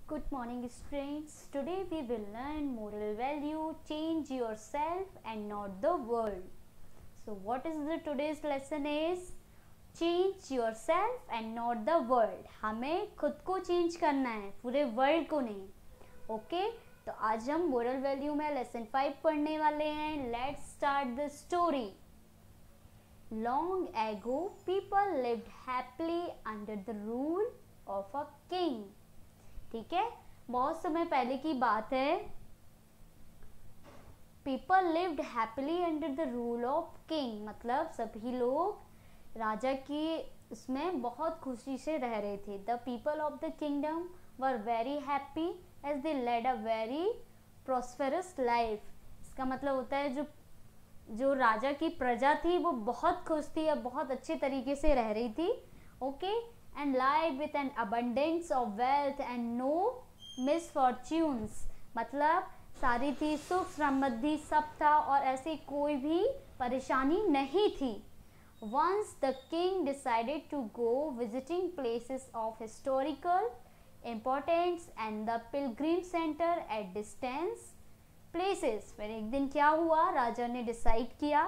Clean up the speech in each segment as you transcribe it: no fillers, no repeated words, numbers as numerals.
Good morning students. Today we will learn moral value, change yourself and not the world. So what is the today's lesson is change yourself and not the world. हमें खुद को change करना है, पूरे world को नहीं. Okay तो आज हम मोरल वैल्यू में लेसन 5 पढ़ने वाले हैं. Let's start the story. Long ago people lived happily under the rule of a king. ठीक है, बहुत समय पहले की बात है. People lived happily under the rule of king, मतलब सभी लोग राजा की उसमें बहुत खुशी से रह रहे थे. The people of the kingdom were very happy as they led a very prosperous life. इसका मतलब होता है जो राजा की प्रजा थी वो बहुत खुश थी और बहुत अच्छे तरीके से रह रही थी. Okay and live with an abundance of wealth and no misfortunes, मतलब सारी थी, सुख समृद्धि सब था और ऐसी कोई भी परेशानी नहीं थी. Once the king decided to go visiting places of historical importance and the pilgrim center at distance places. फिर एक दिन क्या हुआ, राजा ने डिसाइड किया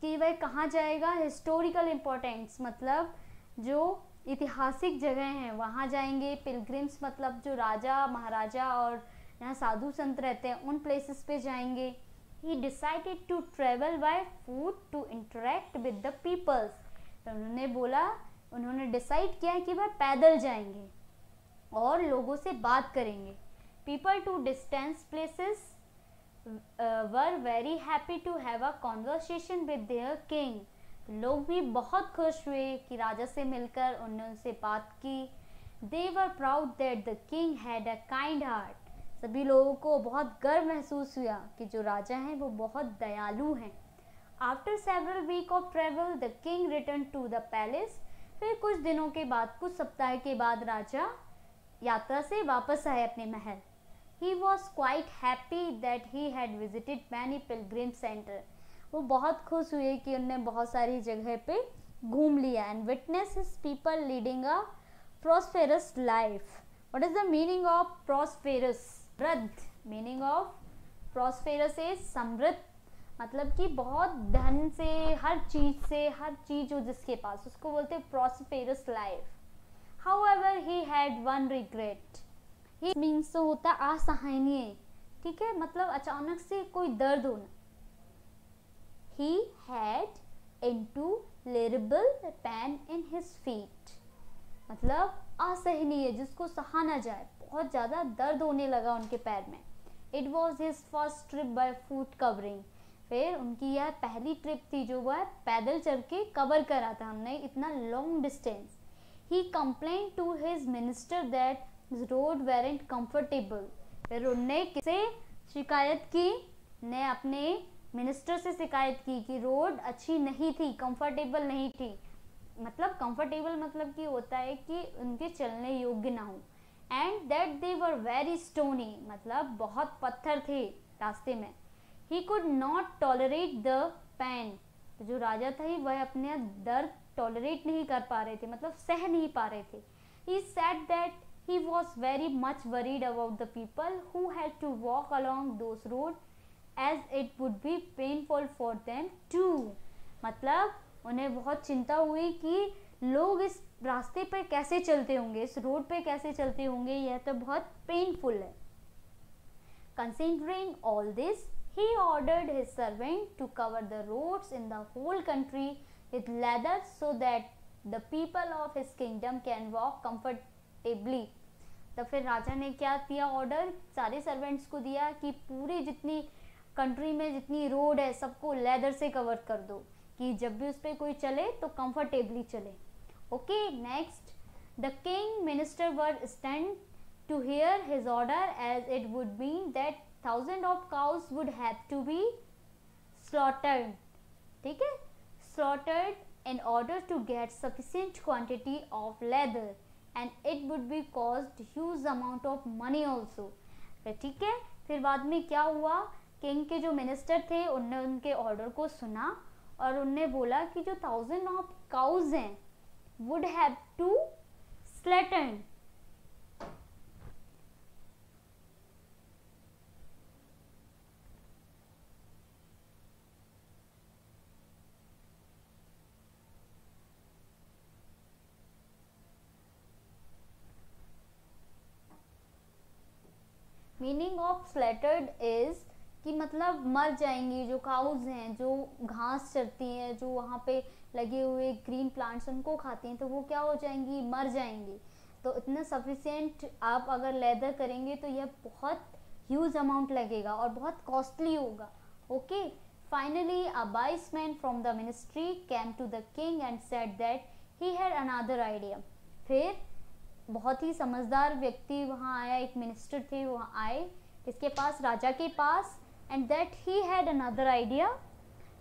कि वह कहाँ जाएगा. हिस्टोरिकल इम्पोर्टेंस मतलब जो ऐतिहासिक जगह हैं वहाँ जाएंगे. पिलग्रिम्स मतलब जो राजा महाराजा और यहाँ साधु संत रहते हैं उन प्लेसेस पे जाएंगे. He decided to travel by foot to interact with the peoples. उन्होंने डिसाइड किया कि वह पैदल जाएंगे और लोगों से बात करेंगे. People to distance places were very happy to have a conversation with their king. लोग भी बहुत खुश हुए कि राजा से मिलकर उन्होंने उनसे बात की. They were proud that the king had a kind heart. सभी लोगों को बहुत गर्व महसूस हुआ कि जो राजा हैं वो बहुत दयालु हैं. After several weeks of travel, the king returned to the palace. फिर कुछ दिनों के बाद, कुछ सप्ताह के बाद राजा यात्रा से वापस आए अपने महल. He was quite happy that he had visited many pilgrim centers. वो बहुत खुश हुए कि उन्होंने बहुत सारी जगह पे घूम लिया. And witness his people leading a prosperous life. What is the meaning of prosperous? समृद्ध. मीनिंग ऑफ प्रॉस्पेरस इज समृद्ध, मतलब कि बहुत धन से, हर चीज हो जिसके पास उसको बोलते हैं prosperous life. However he had one regret. He means तो होता असहनीय. ठीक है, मतलब अचानक से कोई दर्द होना. He had intolerable pain in his feet, मतलब असहनीय, जिसको सहा ना जाए, बहुत ज़्यादा दर्द होने लगा उनके पैर में. It was his first trip by foot covering. फिर उनकी यह पहली ट्रिप थी जो वह पैदल चल के कवर करा था हमने इतना long distance. He complained to his minister that his road weren't comfortable. फिर उनने किसे शिकायत की? ने अपने मिनिस्टर से शिकायत की कि रोड अच्छी नहीं थी, कंफर्टेबल नहीं थी. मतलब कंफर्टेबल मतलब कि होता है कि उनके चलने योग्य ना हो. And that they were very stony, मतलब बहुत पत्थर थे रास्ते में. He could not tolerate the pain. जो राजा था वह अपने दर्द टॉलरेट नहीं कर पा रहे थे, मतलब सह नहीं पा रहे थे. He said that he was very much worried about the people who had to walk along those road as it would be painful for them too. मतलब उन्हें बहुत चिंता हुई कि लोग इस रास्ते पर कैसे चलते होंगे, इस रोड पे कैसे चलते होंगे, यह तो बहुत पेनफुल है. Considering all this, he ordered his servant to cover the roads in the whole country with leather so that the people of his kingdom can walk comfortably. तो फिर राजा ने क्या दिया ऑर्डर, सारे सर्वेंट्स को दिया कि पूरी जितनी कंट्री में जितनी रोड है सबको लेदर से कवर कर दो कि जब भी उस पर कोई चले तो कंफर्टेबली चले. Okay next. The king minister were stand to hear his order as it would mean that 1000 of cows would have to be slaughtered. ठीक है, slaughtered in order to get sufficient quantity of leather and it would be cost huge amount of money also. ठीक है, फिर बाद में क्या हुआ, king के जो मिनिस्टर थे उनने उनके ऑर्डर को सुना और उनने बोला कि जो 1000 ऑफ काउज हैं would have to slaughtered, meaning of slaughtered is कि मतलब मर जाएंगी। जो काउज हैं, जो घास चरती हैं, जो वहाँ पे लगे हुए ग्रीन प्लांट्स उनको खाती हैं, तो वो क्या हो जाएंगी, मर जाएंगी। तो इतना सफिशिएंट आप अगर लेदर करेंगे तो यह बहुत ह्यूज अमाउंट लगेगा और बहुत कॉस्टली होगा। Okay, finally a wise man from the ministry came to the king and said that he had another idea. फिर बहुत ही समझदार व्यक्ति वहाँ आया, एक मिनिस्टर थे वहाँ आए किसके पास, राजा के पास, and that he had another idea.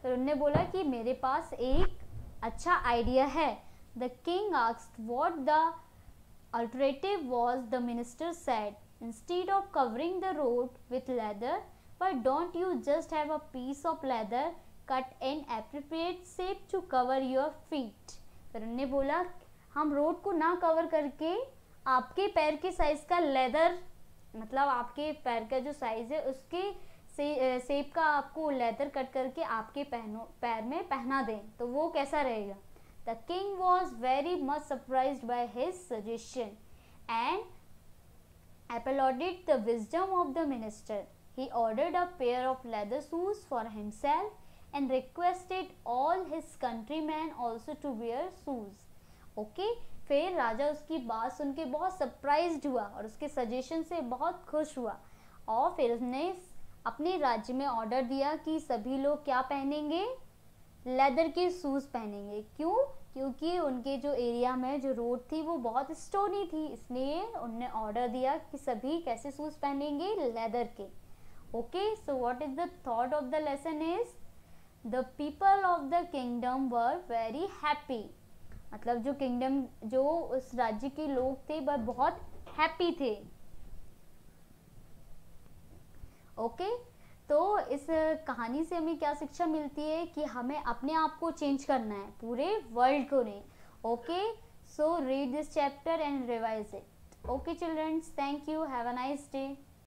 तो उन्होंने बोला कि मेरे पास एक अच्छा आइडिया है। The king asked what the alternative was. The minister said, instead of covering the road with leather, why don't you just have a piece of leather cut in appropriate shape to cover your feet। फिर उन्होंने बोला हम road को ना cover करके आपके पैर के साइज का लेदर, मतलब आपके पैर का जो साइज है उसके शेप का आपको लेदर कट करके आपके पैर में पहना दें, तो वो कैसा रहेगा। The king was very much surprised by his suggestion and applauded the wisdom of the minister. He ordered a pair of leather shoes for himself and requested all his countrymen also to wear shoes. Okay, फिर राजा उसकी बात सुन के बहुत surprised हुआ और उसके suggestion से बहुत खुश हुआ और फिर उसने अपने राज्य में ऑर्डर दिया कि सभी लोग क्या पहनेंगे, लेदर के शूज़ पहनेंगे। क्यों? क्योंकि उनके जो एरिया में जो रोड थी वो बहुत स्टोनी थी, इसलिए उन्होंने ऑर्डर दिया कि सभी कैसे शूज़ पहनेंगे, लेदर के। Okay, so what is the thought of the lesson is the people of the kingdom were very happy. मतलब जो किंगडम, जो उस राज्य के लोग थे वह बहुत हैप्पी थे। ओके, तो इस कहानी से हमें क्या शिक्षा मिलती है कि हमें अपने आप को चेंज करना है, पूरे वर्ल्ड को नहीं। Okay, so read this chapter and revise it. Okay childrens, thank you, have a nice day.